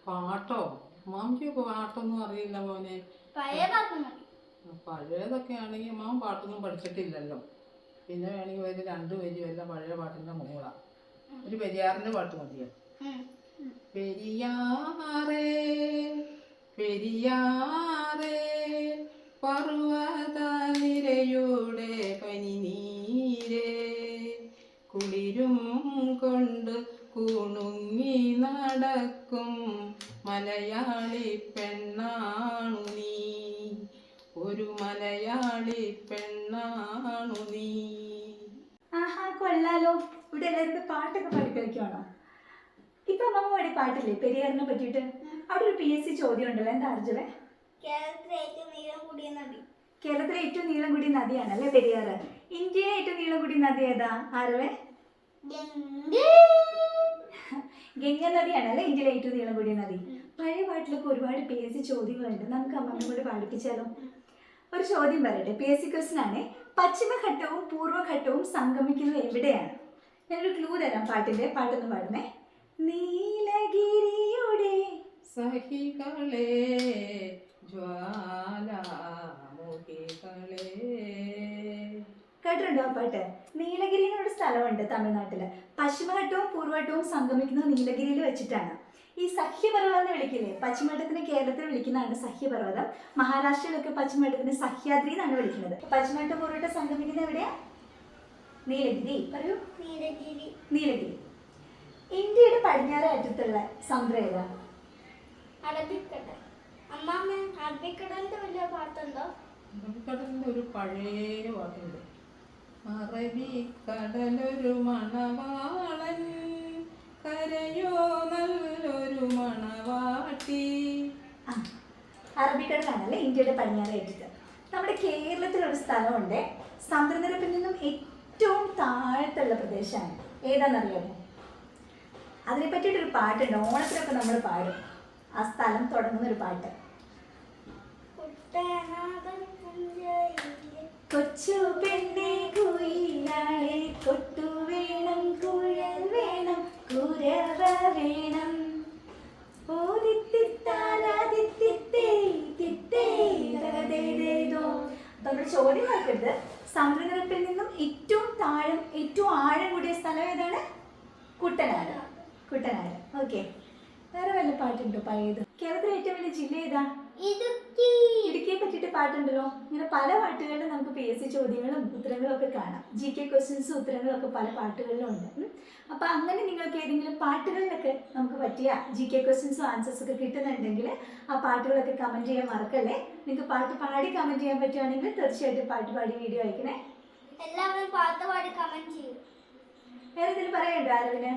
പാട്ടോ? മാമിക്ക് പാട്ടൊന്നും അറിയില്ല മോനെ. പഴയതൊക്കെ ആണെങ്കിൽ മാം പാട്ടൊന്നും പഠിച്ചിട്ടില്ലല്ലോ. പിന്നെ വേണമെങ്കിൽ ഒരു 2 വരി വല്ല പഴയ പാട്ടിന്റെ മൂള. ഒരു പെരിയാറിന്റെ പാട്ട് മതിയോ? പെരിയാറേ പെരിയാറേ പർവ്വത നിരയുടെ പനിനീരേ കുളിരും കൊണ്ട് കുണുങ്ങി നടക്കും മലയാളി പെണ്ണാണു നീ, ഒരു മലയാളി പെണ്ണാണു നീ. ആഹാ, കൊള്ളാലോ. ഇവിടെ എല്ലാവരും പാട്ടൊക്കെ പഠിപ്പിക്കുകയാണോ? ഇപ്പൊ അമ്മ പാടി പാട്ടില്ലേ പെരിയാറിനെ പറ്റിയിട്ട്? അവിടെ ഒരു PSC ചോദ്യം ഉണ്ടല്ലോ, എന്താ അർജുവേ? കേരളത്തിലെ ഏറ്റവും നീളം കൂടിയ നദിയാണല്ലേ പെരിയാറ്. ഇന്ത്യയിലെ ഏറ്റവും നീളം കൂടിയ നദി ഏതാ ആരവേ? ഗംഗ നദിയാണല്ലേ ഇന്ത്യയിലെ ഏറ്റവും നീളം കൂടിയ നദി. പഴയ പാട്ടിലൊക്കെ ഒരുപാട് PSC ചോദ്യങ്ങളുണ്ട്, നമുക്ക് അമ്മമ്മ കൂടെ പാടിപ്പിച്ചാലോ? ഒരു ചോദ്യം പറയട്ടെ, PSC ക്വസ്റ്റ്യൻ ആണ്. പശ്ചിമഘട്ടവും പൂർവ്വഘട്ടവും സംഗമിക്കുന്നത് എവിടെയാണ്? ഞാനൊരു ക്ലൂ തരാം പാട്ടിന്റെ. പാട്ടൊന്ന് പാടുന്നേ. നീലഗിരിയുടെ സഹികളെ ജ്വാലാമുഖികളെ. കേട്ടിട്ടുണ്ടോ ആ പാട്ട്? നീലഗിരി എന്നൊരു സ്ഥലമുണ്ട് തമിഴ്നാട്ടില്. പശ്ചിമഘട്ടവും പൂർവ്വഘട്ടവും സംഗമിക്കുന്നത് നീലഗിരിയിൽ വെച്ചിട്ടാണ്. ഈ സഹ്യപർവ്വതം എന്ന് വിളിക്കില്ലേ? പശ്ചിമഘട്ടത്തിന് കേരളത്തിൽ വിളിക്കുന്നതാണ് സഹ്യപർവ്വതം. മഹാരാഷ്ട്രയിലൊക്കെ പശ്ചിമഘട്ടത്തിന് സഹ്യാദ്രി എന്നാണ് വിളിക്കുന്നത്. പശ്ചിമഘട്ടം പൂർവ്വഘട്ടം സംഗമിക്കുന്നത് എവിടെയാ? നീലഗിരി. പറയൂ. നീലഗിരി. ഇന്ത്യയുടെ പടിഞ്ഞാറ് അറ്റത്തുള്ള സമുദ്രം ഏതാ? അറബിക്കടൽ. അമ്മാമ്മ അറബിക്കടലിന്റെ വലിയ പാട്ടുണ്ടോ? അറബിക്കടലിന്റെ ഒരു പഴയ പാട്ടുണ്ട്. അറബിക്കടലൊരു മണവാളൻ കരയോ നല്ലൊരു മണവാട്ടി. അറബിക്കടലാണല്ലേ ഇന്ത്യയുടെ പടിഞ്ഞാറ് അറ്റത്ത്. നമ്മുടെ കേരളത്തിലൊരു സ്ഥലമുണ്ട്, സമുദ്രനിരപ്പിൽ നിന്നും ഏറ്റവും താഴത്തുള്ള പ്രദേശമാണ്. ഏതാണെന്നറിയാമോ? അതിനെ പറ്റിയിട്ടൊരു പാട്ടുണ്ട്, ഓണത്തിനൊക്കെ നമ്മൾ പാടും. ആ സ്ഥലം തുടങ്ങുന്നൊരു പാട്ട്. കൊച്ചു പെണ്ണെ കുയിലാളെ കൊട്ടു വേണം കുഴൽ വേണം കുരവ വേണം നമ്മൾ ചോദ്യം നോക്കരുത്. സമുദ്രനിരപ്പിൽ നിന്നും ഏറ്റവും ആഴം കൂടിയ സ്ഥലം ഏതാണ്? കുട്ടനാട്. കുട്ടനാട്. ഓക്കെ. വേറെ വല്ല പാട്ടുണ്ടോ പഴയത്? കേരളത്തിലെ ഏറ്റവും വലിയ ജില്ല ഏതാ? ഇടുക്കിയെ പറ്റിയിട്ട് പാട്ടുണ്ടല്ലോ. ഇങ്ങനെ പല പാട്ടുകളിലും നമുക്ക് PSC ചോദ്യങ്ങളും ഉത്തരങ്ങളും ഒക്കെ കാണാം. GK ക്വസ്റ്റ്യൻസും ഉത്തരങ്ങളും ഒക്കെ പല പാട്ടുകളിലും ഉണ്ട്. അപ്പം അങ്ങനെ നിങ്ങൾക്ക് ഏതെങ്കിലും പാട്ടുകളിലൊക്കെ നമുക്ക് പറ്റിയ GK ക്വസ്റ്റ്യൻസും ആൻസേഴ്സ് ഒക്കെ കിട്ടുന്നുണ്ടെങ്കിൽ ആ പാട്ടുകളൊക്കെ കമൻറ്റ് ചെയ്യാൻ മറക്കല്ലേ. നിങ്ങൾക്ക് പാട്ട് പാടി കമൻറ്റ് ചെയ്യാൻ പറ്റുകയാണെങ്കിൽ തീർച്ചയായിട്ടും പാട്ട് പാടി വീഡിയോ അയക്കണേ. എല്ലാവരും പാട്ട് പാടി കമൻറ്റ് ചെയ്യും. വേറെ എന്തെങ്കിലും പറയണ്ടോ ആരവിന്?